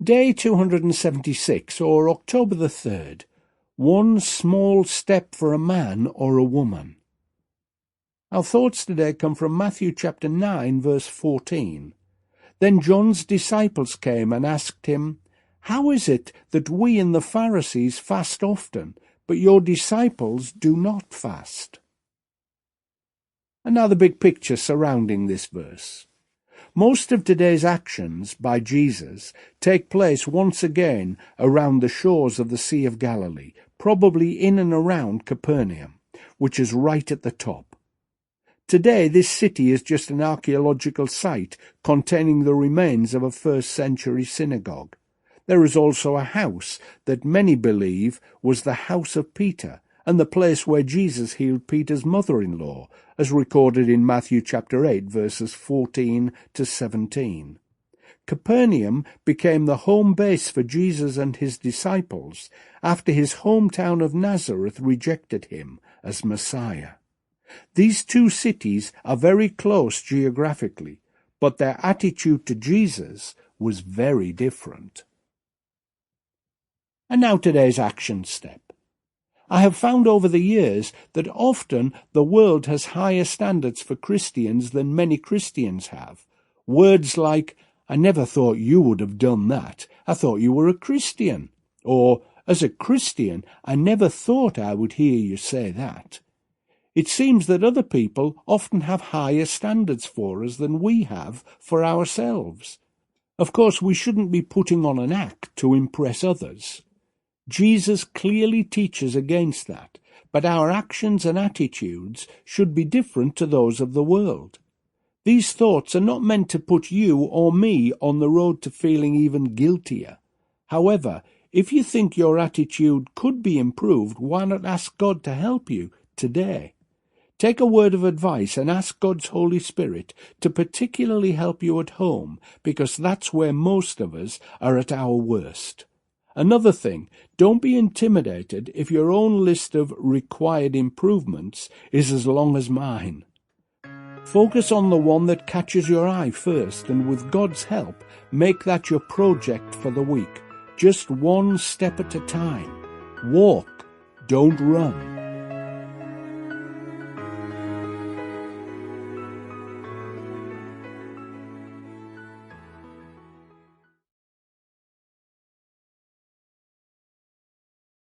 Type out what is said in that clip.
Day 276, or October the 3rd. One small step for a man or a woman. Our thoughts today come from Matthew chapter 9, verse 14. Then John's disciples came and asked him, "How is it that we and the Pharisees fast often, but your disciples do not fast?" Another big picture surrounding this verse. Most of today's actions by Jesus take place once again around the shores of the Sea of Galilee, probably in and around Capernaum, which is right at the top. Today this city is just an archaeological site containing the remains of a first-century synagogue. There is also a house that many believe was the house of Peter, and the place where Jesus healed Peter's mother-in-law, as recorded in Matthew chapter 8, verses 14 to 17. Capernaum became the home base for Jesus and his disciples after his hometown of Nazareth rejected him as Messiah. These two cities are very close geographically, but their attitude to Jesus was very different. And now today's action step. I have found over the years that often the world has higher standards for Christians than many Christians have. Words like, "I never thought you would have done that. I thought you were a Christian." Or, "As a Christian, I never thought I would hear you say that." It seems that other people often have higher standards for us than we have for ourselves. Of course, we shouldn't be putting on an act to impress others. Jesus clearly teaches against that, but our actions and attitudes should be different to those of the world. These thoughts are not meant to put you or me on the road to feeling even guiltier. However, if you think your attitude could be improved, why not ask God to help you today? Take a word of advice and ask God's Holy Spirit to particularly help you at home, because that's where most of us are at our worst. Another thing, don't be intimidated if your own list of required improvements is as long as mine. Focus on the one that catches your eye first, and with God's help, make that your project for the week. Just one step at a time. Walk, don't run.